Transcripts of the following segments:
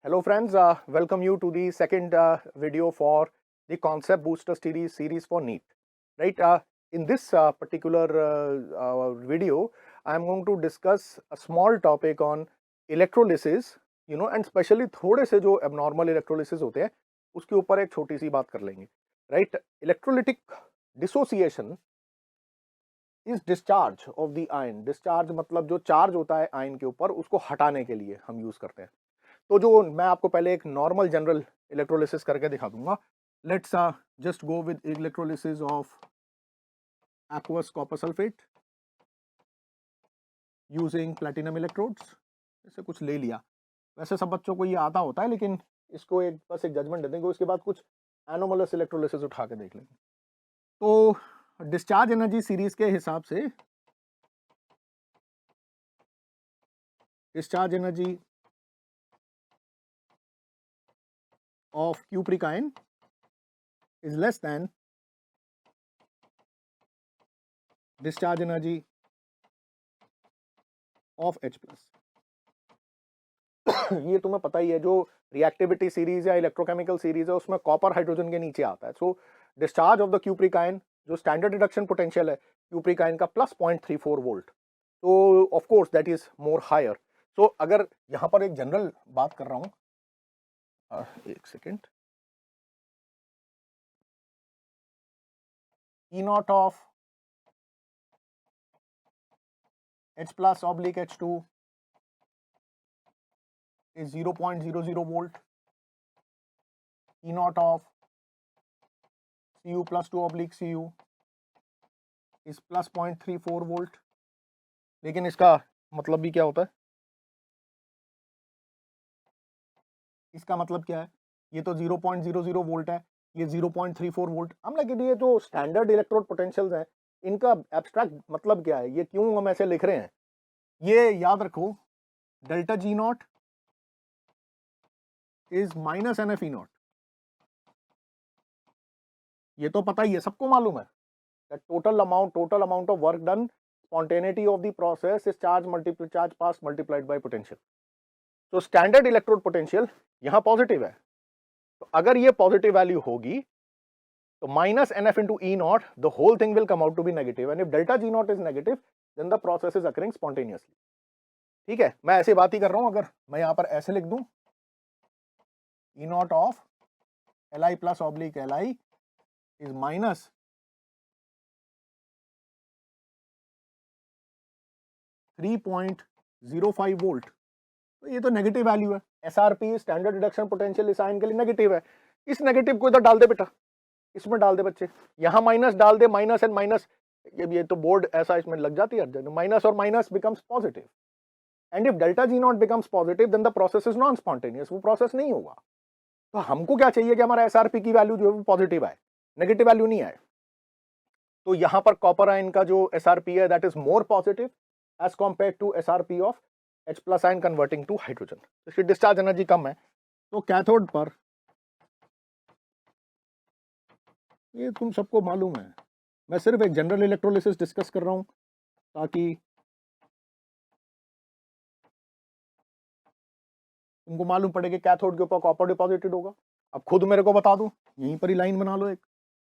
Hello friends, welcome you to the second video for the concept booster series for NEET. Right, in this particular video, I am going to discuss a small topic on electrolysis, and especially थोड़े से जो abnormal electrolysis होते हैं, उसके ऊपर एक छोटी सी बात कर लेंगे. Right, electrolytic dissociation is discharge of the ion. Discharge मतलब जो चार्ज होता है आयन के ऊपर, उसको हटाने के लिए हम यूज करते हैं. तो जो मैं आपको पहले एक नॉर्मल जनरल इलेक्ट्रोलिसिस करके दिखा दूंगा. Let's just go with electrolysis of aqueous copper sulfate using platinum electrodes. ऐसे कुछ ले लिया. वैसे सब बच्चों को ये आता होता है, लेकिन इसको एक बस एक जजमेंट दे देंगे. उसके बाद कुछ एनोमलस इलेक्ट्रोलिसिस उठा के देख लेंगे. तो डिस्चार्ज एनर्जी सीरीज के हिसाब से discharge energy of cupric ion is less than discharge energy of H plus. ये तुम्हें पता ही है, जो रिएक्टिविटी सीरीज या इलेक्ट्रोकेमिकल सीरीज है उसमें कॉपर हाइड्रोजन के नीचे आता है. So discharge of the cupric ion, जो स्टैंडर्ड रिडक्शन पोटेंशियल है क्यूप्रिक आयन का प्लस 0.34 वोल्ट. तो of course that is more higher. So अगर यहां पर एक जनरल बात कर रहा हूं, एक second. E naught of H plus oblique H2 is 0.00 volt. E naught of Cu plus 2 oblique Cu is plus 0.34 volt. लेकिन इसका मतलब भी क्या होता है? इसका मतलब क्या है? ये तो 0.00 वोल्ट है, ये 0.34 वोल्ट. हम लेकिन ये जो स्टैंडर्ड इलेक्ट्रोड पोटेंशियल्स हैं, इनका एब्स्ट्रैक्ट मतलब क्या है, ये क्यों हम ऐसे लिख रहे हैं? ये याद रखो, delta G naught is minus n F E naught. ये तो पता ही है, सबको मालूम है. Total amount of work done, spontaneity of the process is charge pass multiplied by potential. तो स्टैंडर्ड इलेक्ट्रोड पोटेंशियल यहां पॉजिटिव है. तो अगर ये पॉजिटिव वैल्यू होगी तो minus n F into E naught, the whole thing will come out to be negative. And if delta G naught is negative then the process is occurring spontaneously. ठीक है, मैं ऐसे बात ही कर रहा हूं. अगर मैं यहां पर ऐसे लिख दूं, E naught of L I plus oblique L I is minus 3.05 volt. तो ये तो नेगेटिव वैल्यू है. एसआरपी स्टैंडर्ड रिडक्शन पोटेंशियल इस आयन के लिए नेगेटिव है. इस नेगेटिव को इधर डाल दे बेटा, इसमें डाल दे बच्चे. यहां माइनस डाल दे, माइनस एंड माइनस, ये तो बोर्ड ऐसा इसमें लग जाती है. माइनस और minus becomes positive. And if delta G naught becomes positive then the process is non spontaneous. वो प्रोसेस नहीं होगा. तो हमको क्या चाहिए कि हमारा एसआरपी की वैल्यू जो है वो पॉजिटिव आए, नेगेटिव वैल्यू नहीं आए. तो यहां पर कॉपर आयन का जो एसआरपी है that is more positive as compared to SRP of H plus ion converting to hydrogen. इसकी डिस्चार्ज एनर्जी कम है. तो कैथोड पर, ये तुम सबको मालूम है, मैं सिर्फ एक जनरल इलेक्ट्रोलिसिस डिस्कस कर रहा हूं ताकि तुमको मालूम पड़े कि कैथोड के ऊपर कॉपर डिपॉजिटेड होगा. अब खुद मेरे को बता दो, यहीं पर ही लाइन बना लो. एक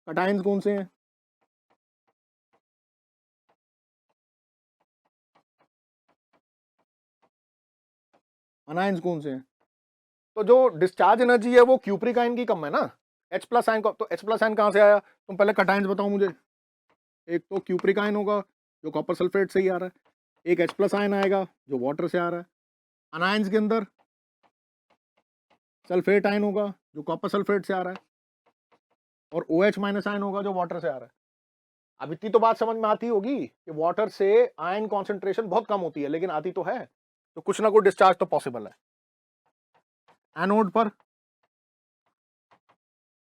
कैटायंस कौन से हैं? अनायंस कौन से हैं? तो जो डिस्चार्ज एनर्जी है वो क्यूप्रिक आयन की कम है ना. H प्लस आयन को, तो H प्लस आयन कहां से आया? तुम पहले कैटायंस बताओ मुझे. एक तो क्यूप्रिक आयन होगा जो कॉपर सल्फेट से ही आ रहा है, एक H प्लस आयन आएगा जो वाटर से आ रहा है. अनायंस के अंदर सल्फेट आयन होगा जो कॉपर सल्फेट से आ रहा है, और OH माइनस आयन होगा जो वाटर से आ रहा है. अब इतनी तो बात समझ में आती होगी कि वाटर से आयन कॉन्सेंट्रेशन बहुत कम होती है, लेकिन आती तो है. तो कुछ ना कुछ डिस्चार्ज तो पॉसिबल है. एनोड पर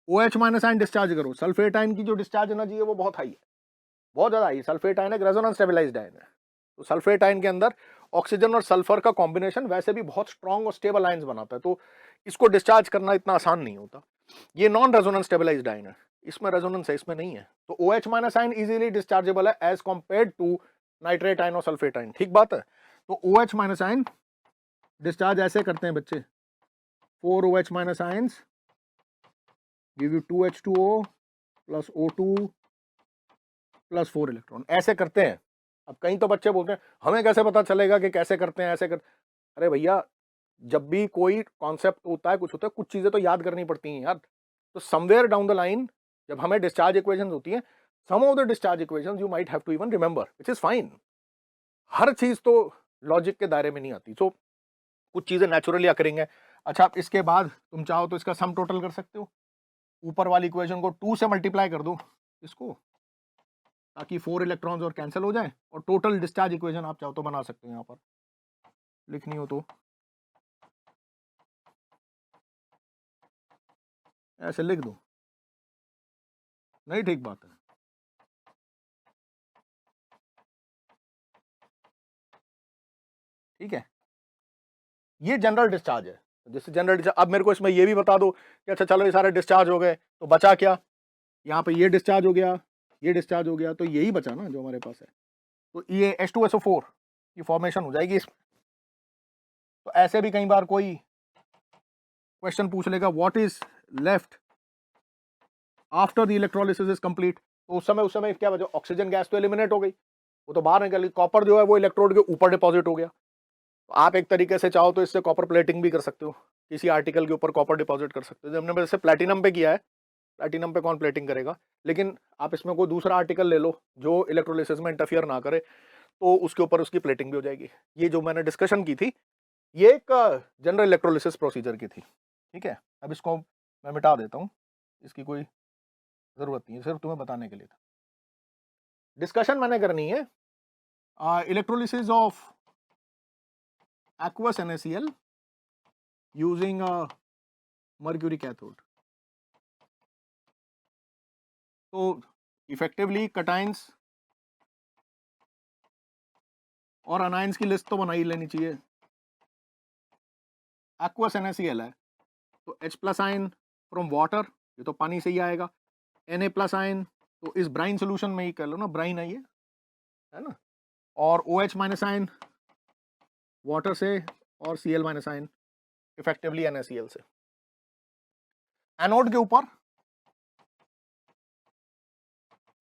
OH माइनस आयन डिस्चार्ज करो, सल्फेट आयन की जो डिस्चार्ज एनर्जी है वो बहुत हाई है, बहुत ज्यादा हाई. सल्फेट आयन एक रेजोनेंस स्टेबलाइज्ड आयन है. तो सल्फेट आयन के अंदर ऑक्सीजन और सल्फर का कॉम्बिनेशन वैसे भी बहुत स्ट्रॉन्ग और स्टेबल आयन्स बनाता है. तो इसको डिस्चार्ज करना इतना आसान नहीं होता. ये नॉन रेजोनेंस स्टेबलाइज्ड आयन है, इसमें रेजोनेंस है, इसमें नहीं है. तो OH minus ion easily dischargeable है as compared to nitrate ion और सल्फेट आयन. ठीक बात है. तो OH माइनस आयन डिस्चार्ज ऐसे करते हैं बच्चे, 4 OH minus ions give you 2 H2O plus O2 plus 4 electron. ऐसे करते हैं। अब कहीं तो बच्चे बोलते हैं हमें कैसे पता चलेगा कि कैसे करते हैं, ऐसे कर। अरे भैया, जब भी कोई कॉन्सेप्ट होता है, कुछ होता है, कुछ चीजें तो याद करनी पड़ती हैं यार। तो समवेयर डाउन द लाइन जब हमें डिस्चार्ज इक्वेशंस होती हैं, some of the discharge equations you might have to even remember, which is fine. हर चीज तो लॉजिक के दायरे में नहीं आती, तो कुछ चीजें नेचुरली अकरेंगे। अच्छा, अब इसके बाद तुम चाहो तो इसका सम टोटल कर सकते हो। ऊपर वाली इक्वेशन को 2 से मल्टीप्लाई कर दो इसको, ताकि 4 इलेक्ट्रॉन्स और कैंसिल हो जाए, और टोटल डिस्चार्ज इक्वेशन आप चाहो तो बना सकते हो। यहाँ पर लिखनी हो तो ऐसे लिख दो, नहीं ठीक बात है। ठीक है, ये जनरल डिस्चार्ज है। जैसे जनरल डिस्चार्ज, अब मेरे को इसमें ये भी बता दो कि अच्छा चलो ये सारे डिस्चार्ज हो गए, तो बचा क्या? यहाँ पे ये डिस्चार्ज हो गया, ये डिस्चार्ज हो गया, तो यही बचा ना जो हमारे पास है। तो ये H2SO4 की फॉर्मेशन हो जाएगी इसमें। तो ऐसे भी कई बार कोई क्वेश्चन पूछ लेगा what is left after the electrolysis is complete, तो उस समय क्या बचा? ऑक्सीजन गैस तो एलिमिनेट हो गई, वो तो बाहर निकल गई। कॉपर जो है वो इलेक्ट्रोड के ऊपर डिपॉजिट हो गया। तो आप एक तरीके से चाहो तो इससे कॉपर प्लेटिंग भी कर सकते हो, किसी आर्टिकल के ऊपर कॉपर डिपॉजिट कर सकते हो। हमने वैसे प्लैटिनम पे किया है, प्लैटिनम पे कौन प्लेटिंग करेगा, लेकिन आप इसमें कोई दूसरा आर्टिकल ले लो जो इलेक्ट्रोलिसिस में इंटरफियर ना करे, तो उसके ऊपर उसकी प्लेटिंग भी हो जाएगी। ये जो मैंने डिस्कशन की थी, ये एक जनरल इलेक्ट्रोलिसिस प्रोसीजर की थी। ठीक है, अब इसको मैं मिटा देता हूँ, इसकी कोई जरूरत नहीं है, सिर्फ तुम्हें बताने के लिए था। डिस्कशन मैंने करनी है electrolysis of aqueous NaCl using a mercury cathode। तो इफेक्टिवली कटाइंस और अनाइंस की लिस्ट तो बना ही लेनी चाहिए। aqueous NaCl है तो H plus ion from water, ये तो पानी से ही आएगा। Na प्लस आयन तो इस ब्राइन सोल्यूशन में ही कर लो ना, ब्राइन है ये, है ना। और OH माइनस आयन वाटर से, और Cl minus ion effectively NaCl से। एनोड के ऊपर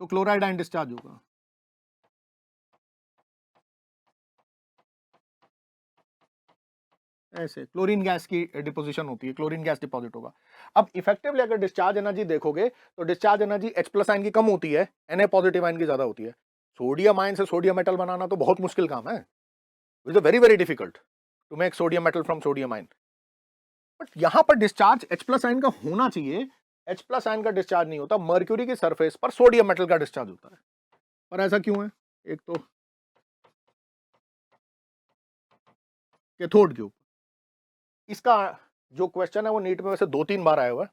तो क्लोराइड आयन डिस्चार्ज होगा। ऐसे क्लोरीन गैस की डिपोजिशन होती है, क्लोरीन गैस डिपॉजिट होगा। अब इफेक्टिवली अगर डिस्चार्ज एनर्जी देखोगे तो discharge energy H plus ion की कम होती है, Na पॉजिटिव आयन की ज्यादा होती है। सोडियम आयन से सोडियम मेटल बनाना तो बहुत मुश्किल काम है, it is very very difficult to make sodium metal from sodium ion. But यहां पर डिस्चार्ज H प्लस आयन का होना चाहिए। H प्लस आयन का डिस्चार्ज नहीं होता, मर्क्यूरी की सरफेस पर सोडियम मेटल का डिस्चार्ज होता है। पर ऐसा क्यों है? एक तो कैथोड के ऊपर, इसका जो क्वेश्चन है वो नीट में वैसे 2-3 बार आया हुआ है।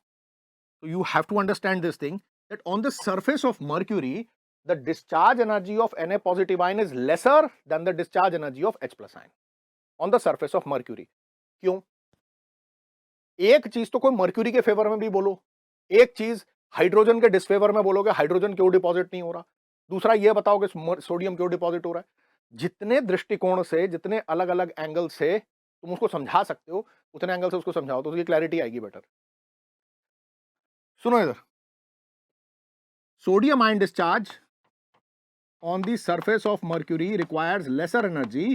So you have to understand this thing, that on the surface of mercury, the discharge energy of Na positive ion is lesser than the discharge energy of H plus ion on the surface of mercury। क्यों? एक चीज तो कोई mercury के favour में भी बोलो, एक चीज हाइड्रोजन के डिसफेवर में बोलोगे, हाइड्रोजन क्यों डिपॉजिट नहीं हो रहा, दूसरा ये बताओ कि सोडियम क्यों डिपॉजिट हो रहा है। जितने दृष्टिकोण से, जितने अलग अलग एंगल से तुम उसको समझा सकते हो, उतने एंगल से उसको समझाओ तो उसकी क्लैरिटी आएगी बेटर। सुनो इधर, sodium ion discharge on the surface of mercury requires lesser energy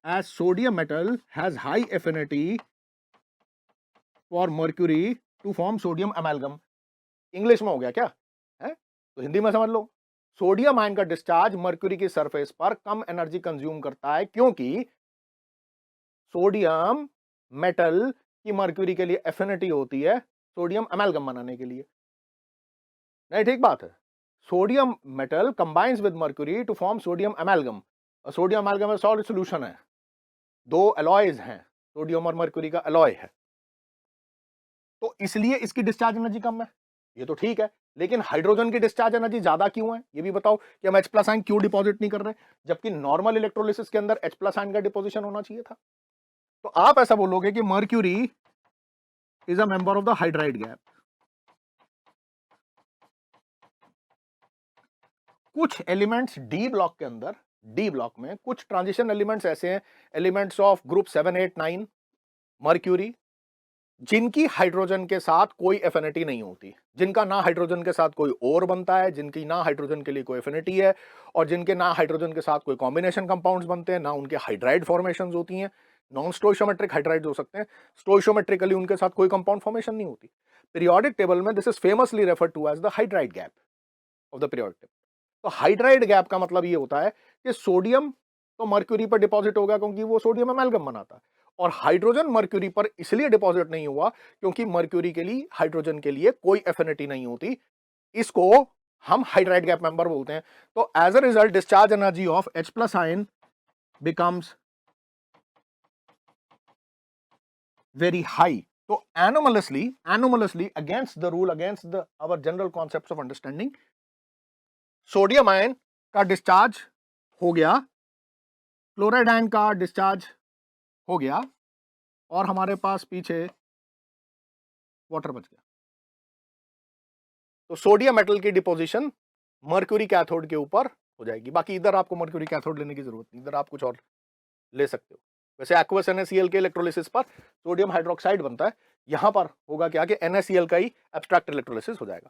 as sodium metal has high affinity for mercury to form sodium amalgam। English में हो गया क्या है, तो हिंदी में समझ लो। सोडियम आयन का डिस्चार्ज मर्क्यूरी की सरफेस पर कम एनर्जी कंज्यूम करता है, क्योंकि सोडियम मेटल की मर्क्यूरी के लिए एफिनिटी होती है सोडियम अमेल्गम बनाने के लिए। नहीं ठीक बात है, sodium metal combines with mercury to form sodium amalgam. Sodium amalgam में सॉलिड सॉल्यूशन है, दो एलॉयज हैं, सोडियम और मर्क्यूरी का एलॉय है, तो इसलिए इसकी डिस्चार्ज एनर्जी कम है। ये तो ठीक है, लेकिन हाइड्रोजन की डिस्चार्ज एनर्जी ज्यादा क्यों है, ये भी बताओ कि हम H प्लस आयन क्यों डिपॉजिट नहीं कर रहे, जबकि नॉर्मल इलेक्ट्रोलिसिस के अंदर H प्लस आयन का डिपोजिशन होना चाहिए था। तो आप ऐसा बोलोगे कि mercury is a member of the hydride gap. कुछ एलिमेंट्स डी ब्लॉक के अंदर, डी ब्लॉक में कुछ ट्रांजिशन एलिमेंट्स ऐसे हैं, एलिमेंट्स ऑफ ग्रुप 7, 8, 9, मर्क्यूरी, जिनकी हाइड्रोजन के साथ कोई एफिनिटी नहीं होती, जिनका ना हाइड्रोजन के साथ कोई और बनता है, जिनकी ना हाइड्रोजन के लिए कोई एफिनिटी है और जिनके ना हाइड्रोजन के साथ कोई कॉम्बिनेशन कंपाउंड्स बनते हैं, ना उनके हाइड्राइड फॉर्मेशंस होती हैं, नॉन स्टोइशियोमेट्रिक हाइड्राइड हो सकते हैं, स्टोइशियोमेट्रिकली उनके साथ कोई कंपाउंड फॉर्मेशन नहीं होती। पीरियोडिक टेबल में this is famously referred to as the hydride gap of the periodic table. तो हाइड्राइड गैप का मतलब ये होता है कि सोडियम तो मर्क्यूरी पर डिपॉजिट होगा क्योंकि वो सोडियम एमालगम बनाता है, और हाइड्रोजन मर्क्यूरी पर इसलिए डिपॉजिट नहीं हुआ क्योंकि मर्क्यूरी के लिए हाइड्रोजन के लिए कोई एफिनिटी नहीं होती। इसको हम हाइड्राइड गैप मेंबर बोलते हैं। तो as a result discharge energy of H plus ion becomes very high. तो anomalously against the rule, against the our general concepts of understanding, sodium ion का डिस्चार्ज हो गया, क्लोराइड आयन का discharge हो गया, और हमारे पास पीछे वाटर बच गया। तो सोडियम मेटल की डिपोजिशन मर्क्यूरी कैथोड के ऊपर हो जाएगी। बाकी इधर आपको मर्क्यूरी कैथोड लेने की जरूरत नहीं, इधर आप कुछ और ले सकते हो। वैसे एक्वस NaCl के इलेक्ट्रोलिसिस पर सोडियम हाइड्रोक्साइड बनता है, यहां पर होगा क्या कि NaCl का ही एब्स्ट्रैक्ट इलेक्ट्रोलिसिस हो जाएगा।